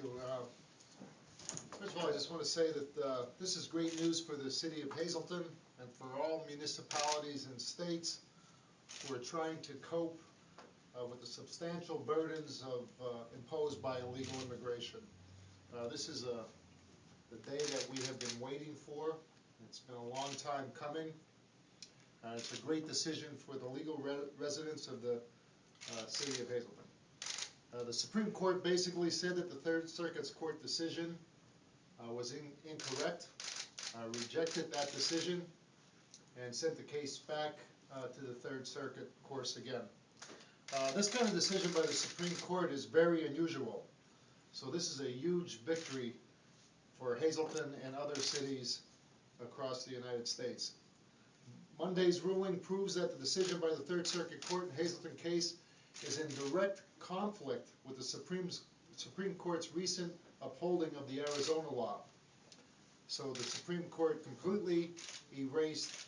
you. First of all, I just want to say that this is great news for the city of Hazleton and for all municipalities and states who are trying to cope with the substantial burdens imposed by illegal immigration. This is the day that we have been waiting for. It's been a long time coming. It's a great decision for the legal residents of the city of Hazleton. The Supreme Court basically said that the Third Circuit's court decision was incorrect, rejected that decision, and sent the case back to the Third Circuit course again. This kind of decision by the Supreme Court is very unusual. So this is a huge victory for Hazleton and other cities across the United States. Monday's ruling proves that the decision by the Third Circuit Court in Hazleton case is in direct conflict with the Supreme Court's recent upholding of the Arizona law. So the Supreme Court completely erased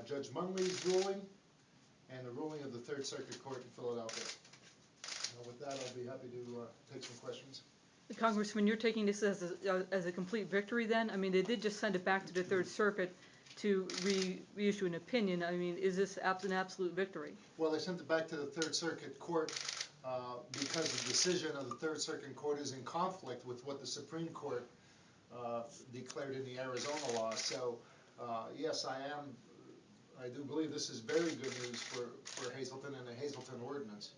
Judge Munley's ruling and the ruling of the Third Circuit Court in Philadelphia. With that, I'll be happy to take some questions. Congressman, you're taking this as a complete victory then? I mean, they did just send it back to the Third Circuit to reissue an opinion. I mean, is this an absolute victory? Well, they sent it back to the Third Circuit Court because the decision of the Third Circuit Court is in conflict with what the Supreme Court declared in the Arizona law. So, yes, I do believe this is very good news for Hazleton and the Hazleton ordinance.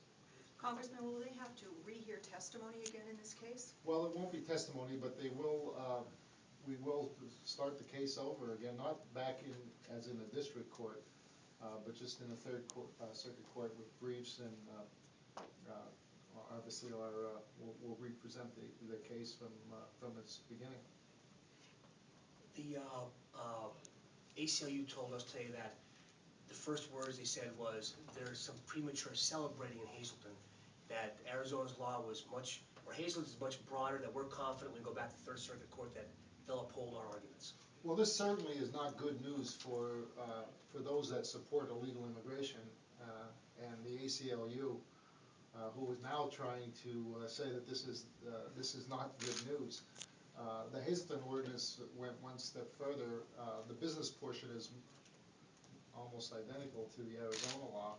Congressman, will they have to rehear testimony again in this case? Well, it won't be testimony, but they will. We will start the case over again, not back as in the district court, but just in the Third Circuit Court with briefs, and obviously we'll represent the case from its beginning. The ACLU told us today that the first words they said was there's some premature celebrating in Hazleton, that Arizona's law was much, or Hazleton's is much broader, that we're confident when we go back to the Third Circuit Court that they'll uphold our arguments. Well, this certainly is not good news for those that support illegal immigration, and the ACLU, who is now trying to say that this is not good news. The Hazleton ordinance went one step further. The business portion is almost identical to the Arizona law.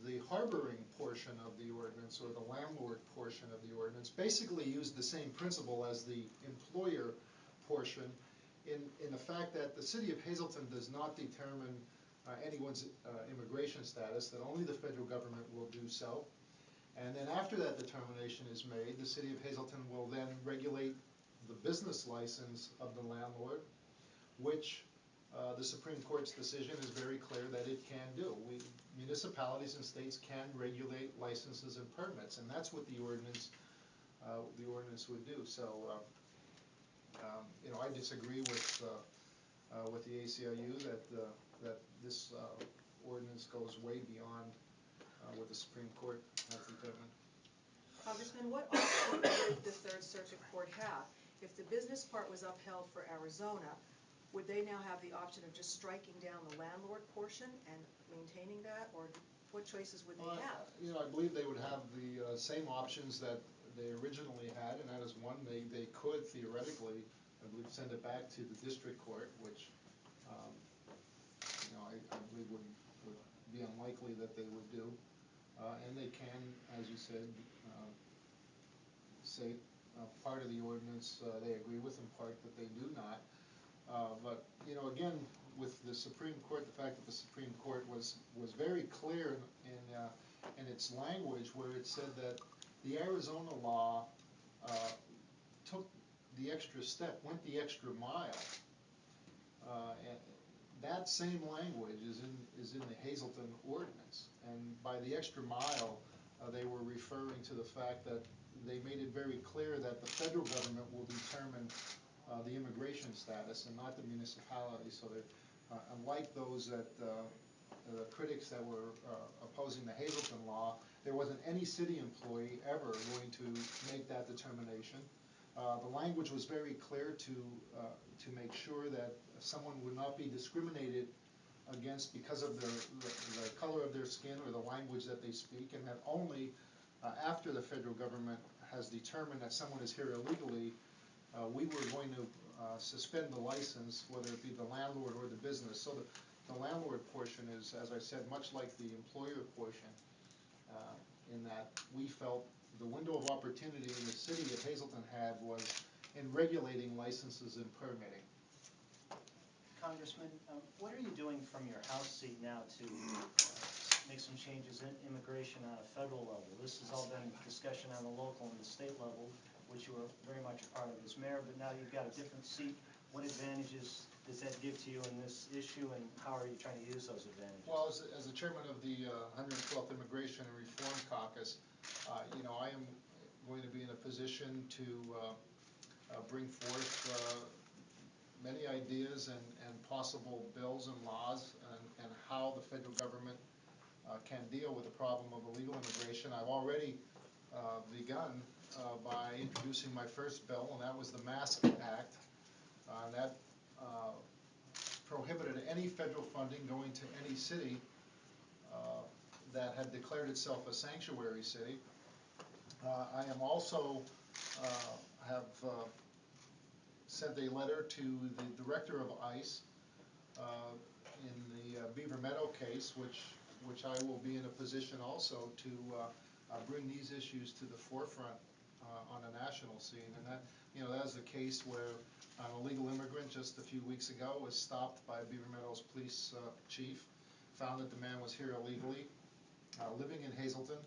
The harboring portion of the ordinance, or the landlord portion of the ordinance, basically used the same principle as the employer portion in the fact that the city of Hazleton does not determine anyone's immigration status, that only the federal government will do so. And then after that determination is made, the city of Hazleton will then regulate the business license of the landlord, which the Supreme Court's decision is very clear that it can do. Municipalities and states can regulate licenses and permits, and that's what the ordinance would do. So, you know, I disagree with the ACLU that this ordinance goes way beyond what the Supreme Court has determined. Congressman, what option would the Third Circuit Court have? If the business part was upheld for Arizona, would they now have the option of just striking down the landlord portion and maintaining that, or what choices would they have? You know, I believe they would have the same options that they originally had, and that is one, they could theoretically, I believe, send it back to the district court, which you know, I believe would be unlikely that they would do. And they can, as you said, say part of the ordinance they agree with, and part that they do not. But, you know, again, with the Supreme Court, the fact that the Supreme Court was very clear in its language, where it said that the Arizona law took the extra step, went the extra mile. And that same language is in the Hazleton ordinance, and by the extra mile, they were referring to the fact that they made it very clear that the federal government will determine the immigration status and not the municipality. So that unlike those that the critics that were opposing the Hazleton law, there wasn't any city employee ever going to make that determination. The language was very clear to make sure that someone would not be discriminated against because of the color of their skin or the language that they speak, and that only after the federal government has determined that someone is here illegally, we were going to suspend the license, whether it be the landlord or the business. So the landlord portion is, as I said, much like the employer portion, in that we felt the window of opportunity in the city of Hazleton had was in regulating licenses and permitting. Congressman, what are you doing from your House seat now to make some changes in immigration on a federal level? This has all been discussion on the local and the state level, which you were very much a part of as mayor, but now you've got a different seat. What advantages does that give to you in this issue, and how are you trying to use those advantages? Well, as the chairman of the 112th Immigration and Reform Caucus, I am going to be in a position to bring forth many ideas and possible bills and laws and how the federal government can deal with the problem of illegal immigration. I've already begun by introducing my first bill, and that was the Mask Act. That prohibited any federal funding going to any city that had declared itself a sanctuary city. I am also have sent a letter to the director of ICE in the Beaver Meadow case, which I will be in a position also to bring these issues to the forefront on a national scene. And that is the case where an illegal immigrant just a few weeks ago was stopped by Beaver Meadows police chief, found that the man was here illegally, living in Hazleton,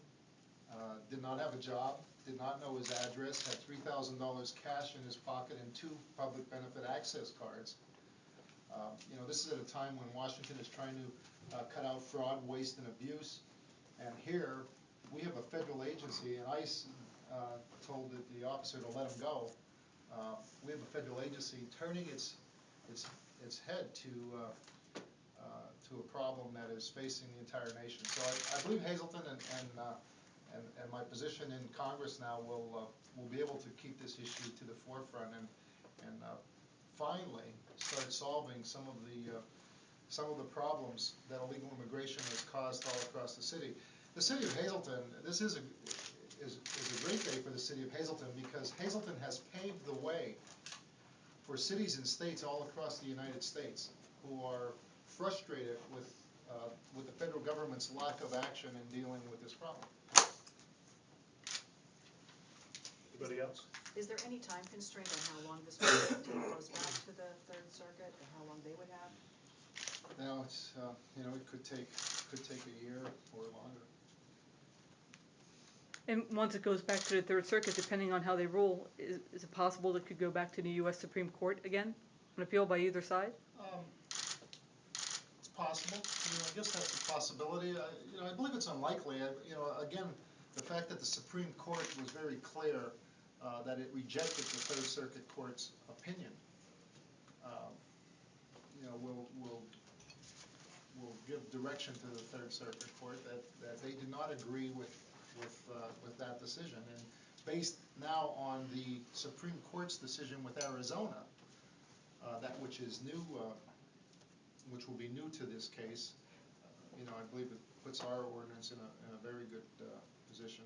did not have a job, did not know his address, had $3,000 cash in his pocket and 2 public benefit access cards. This is at a time when Washington is trying to cut out fraud, waste, and abuse. And here, we have a federal agency, and ICE told the officer to let him go. We have a federal agency turning its head to a problem that is facing the entire nation. So I believe Hazleton and my position in Congress now will be able to keep this issue to the forefront and finally start solving some of the problems that illegal immigration has caused all across the city. The city of Hazleton, this is a great day for the city of Hazleton, because Hazleton has paved the way for cities and states all across the United States who are frustrated with the federal government's lack of action in dealing with this problem. Anybody else? Is there any time constraint on how long this goes back to the Third Circuit, and how long they would have? Now it's it could take a year or longer. And once it goes back to the Third Circuit, depending on how they rule, is it possible it could go back to the U.S. Supreme Court again, an appeal by either side? It's possible. I guess that's a possibility. I believe it's unlikely. Again, the fact that the Supreme Court was very clear that it rejected the Third Circuit Court's opinion, will give direction to the Third Circuit Court that they did not agree with that decision. And based now on the Supreme Court's decision with Arizona, that which is new, which will be new to this case, I believe it puts our ordinance in a very good position.